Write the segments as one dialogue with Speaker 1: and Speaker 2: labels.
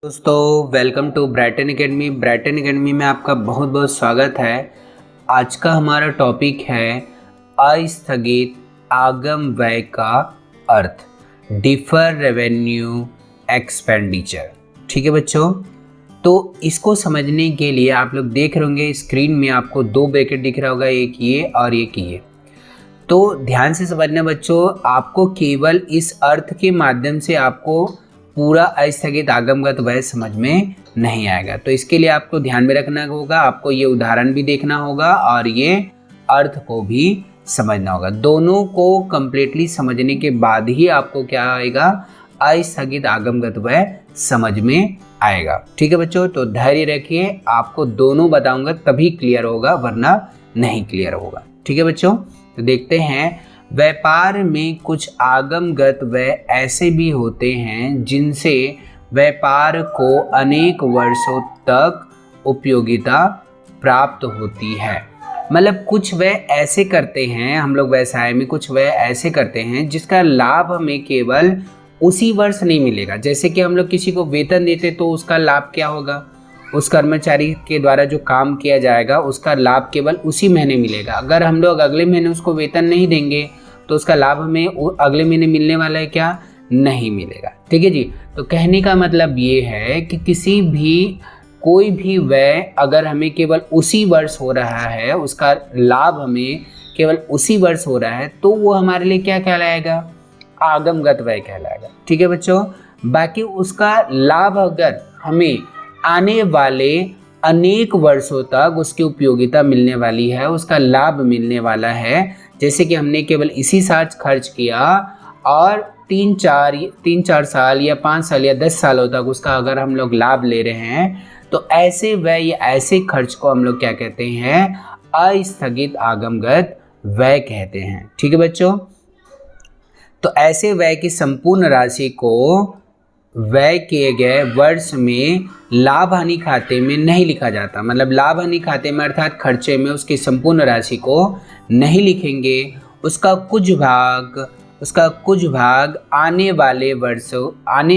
Speaker 1: दोस्तों welcome to Brighton Academy. Brighton Academy में आपका बहुत बहुत स्वागत है। आज का हमारा टॉपिक है अस्थगित आगम व्यय का अर्थ, डिफर रेवेन्यू एक्सपेंडिचर। ठीक है बच्चों, तो इसको समझने के लिए आप लोग देख रहे होंगे स्क्रीन में आपको दो ब्रैकेट दिख रहा होगा, एक ये और एक ये। तो ध्यान से समझना बच्चों, आपको केवल इस अर्थ के माध्यम से आपको पूरा अस्थगित आगमगत व्यय समझ में नहीं आएगा। तो इसके लिए आपको ध्यान में रखना होगा, आपको ये उदाहरण भी देखना होगा और ये अर्थ को भी समझना होगा। दोनों को कंप्लीटली समझने के बाद ही आपको क्या आएगा, अस्थगित आगमगत व्यय समझ में आएगा। ठीक है बच्चों, तो धैर्य रखिए, आपको दोनों बताऊंगा तभी क्लियर होगा, वरना नहीं क्लियर होगा। ठीक है बच्चों, तो देखते हैं। व्यापार में कुछ आगमगत व्यय ऐसे भी होते हैं जिनसे व्यापार को अनेक वर्षों तक उपयोगिता प्राप्त होती है। मतलब कुछ व्यय ऐसे करते हैं हम लोग, व्यवसाय में कुछ व्यय ऐसे करते हैं जिसका लाभ हमें केवल उसी वर्ष नहीं मिलेगा। जैसे कि हम लोग किसी को वेतन देते तो उसका लाभ क्या होगा, उस कर्मचारी के द्वारा जो काम किया जाएगा उसका लाभ केवल उसी महीने मिलेगा। अगर हम लोग अगले महीने उसको वेतन नहीं देंगे तो उसका लाभ हमें अगले महीने मिलने वाला है क्या, नहीं मिलेगा। ठीक है जी, तो कहने का मतलब ये है कि कोई भी व्यय अगर हमें केवल उसी वर्ष हो रहा है, उसका लाभ हमें केवल उसी वर्ष हो रहा है, तो वो हमारे लिए क्या कहलाएगा, आगमगत व्यय कहलाएगा। ठीक है बच्चों, बाकी उसका लाभ अगर हमें आने वाले अनेक वर्षों तक उसकी उपयोगिता मिलने वाली है, उसका लाभ मिलने वाला है, जैसे कि हमने केवल इसी साल खर्च किया और 3-4 साल या 5 साल या 10 सालों तक उसका अगर हम लोग लाभ ले रहे हैं, तो ऐसे व्यय या ऐसे खर्च को हम लोग क्या कहते हैं, अस्थगित आगमगत व्यय कहते हैं। ठीक है बच्चों, तो ऐसे व्यय की संपूर्ण राशि को व्यय किए गए वर्ष में लाभ हानि खाते में नहीं लिखा जाता। मतलब लाभ हानि खाते में अर्थात खर्चे में उसकी संपूर्ण राशि को नहीं लिखेंगे, उसका कुछ भाग आने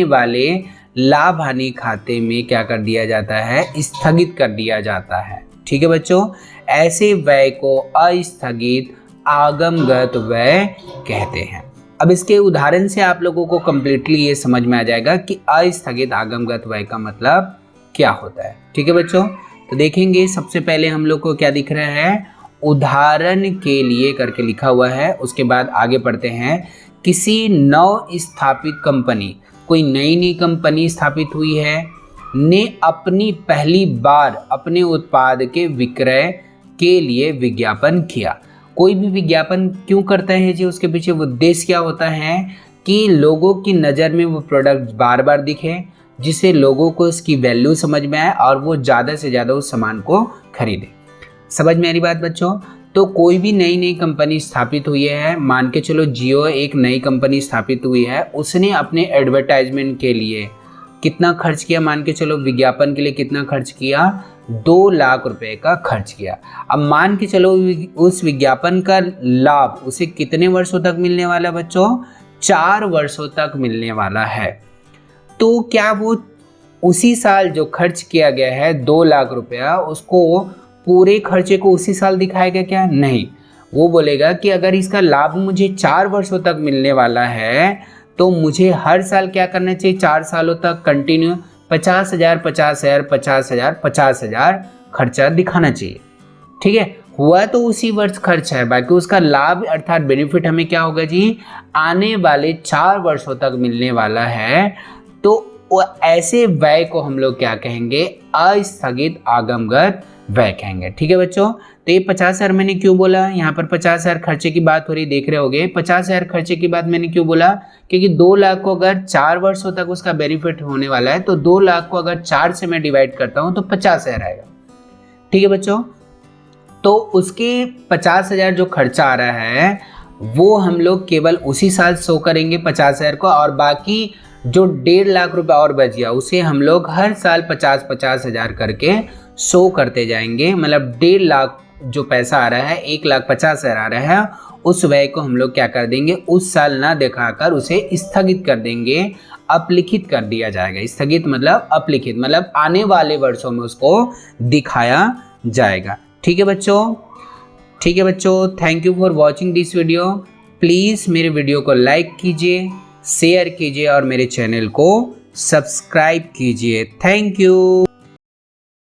Speaker 1: वाले लाभ हानि खाते में क्या कर दिया जाता है, स्थगित कर दिया जाता है। ठीक है बच्चों, ऐसे व्यय को अस्थगित आगमगत व्यय कहते हैं। अब इसके उदाहरण से आप लोगों को कंप्लीटली ये समझ में आ जाएगा कि अस्थगित आगमगत व्यय का मतलब क्या होता है। ठीक है बच्चों, तो देखेंगे सबसे पहले हम लोग को क्या दिख रहा है, उदाहरण के लिए करके लिखा हुआ है। उसके बाद आगे पढ़ते हैं। किसी नव स्थापित कंपनी, कोई नई कंपनी स्थापित हुई है, ने अपनी पहली बार अपने उत्पाद के विक्रय के लिए विज्ञापन किया। कोई भी विज्ञापन क्यों करता है जी, उसके पीछे उद्देश्य क्या होता है कि लोगों की नज़र में वो प्रोडक्ट बार बार दिखे, जिससे लोगों को उसकी वैल्यू समझ में आए और वो ज़्यादा से ज़्यादा उस सामान को खरीदे। समझ में आ रही बात बच्चों? तो कोई भी नई कंपनी स्थापित हुई है, मान के चलो जियो एक नई कंपनी स्थापित हुई है, उसने अपने एडवर्टाइजमेंट के लिए कितना खर्च किया, मान के चलो विज्ञापन के लिए कितना खर्च किया, 2 लाख रुपए का खर्च किया। अब मान के चलो उस विज्ञापन का लाभ उसे कितने वर्षों तक मिलने वाला है बच्चों, 4 वर्षों तक मिलने वाला है। तो क्या वो उसी साल जो खर्च किया गया है 2 लाख रुपया, उसको पूरे खर्चे को उसी साल दिखाएगा क्या, नहीं। वो बोलेगा कि अगर इसका लाभ मुझे 4 वर्षों तक मिलने वाला है तो मुझे हर साल क्या करना चाहिए, 4 सालों तक कंटिन्यू 50,000 खर्चा दिखाना चाहिए। ठीक है, हुआ तो उसी वर्ष खर्च है, बाकी उसका लाभ अर्थात बेनिफिट हमें क्या होगा जी, आने वाले 4 वर्षों तक मिलने वाला है। तो ऐसे व्यय को हम लोग क्या कहेंगे, अस्थगित आगमगत व्यय कहेंगे। ठीक है बच्चों, तो ये 50,000 मैंने क्यों बोला, यहाँ पर 50,000 खर्चे की बात हो रही, देख रहे होगे 50,000 खर्चे की बात मैंने क्यों बोला, क्योंकि 2 लाख को अगर 4 वर्षों तक उसका बेनिफिट होने वाला है, तो 2 लाख को अगर 4 से मैं डिवाइड करता हूँ तो 50,000 आएगा। ठीक है बच्चों, तो उसके 50,000 जो खर्चा आ रहा है वो हम लोग केवल उसी साल शो करेंगे 50,000 को, और बाकी जो 1.5 लाख रुपए और बच गया उसे हम लोग हर साल 50,000 करके शो करते जाएंगे। मतलब 1.5 लाख जो पैसा आ रहा है, 1,50,000 आ रहा है, उस व्यय को हम लोग क्या कर देंगे, उस साल ना दिखाकर उसे स्थगित कर देंगे अपलिखित कर दिया जाएगा। स्थगित मतलब अपलिखित, मतलब आने वाले वर्षों में उसको दिखाया जाएगा। ठीक है बच्चों, ठीक है बच्चों, thank you for watching this video. Please मेरे वीडियो को लाइक कीजिए, शेयर कीजिए और मेरे चैनल को सब्सक्राइब कीजिए। Thank you.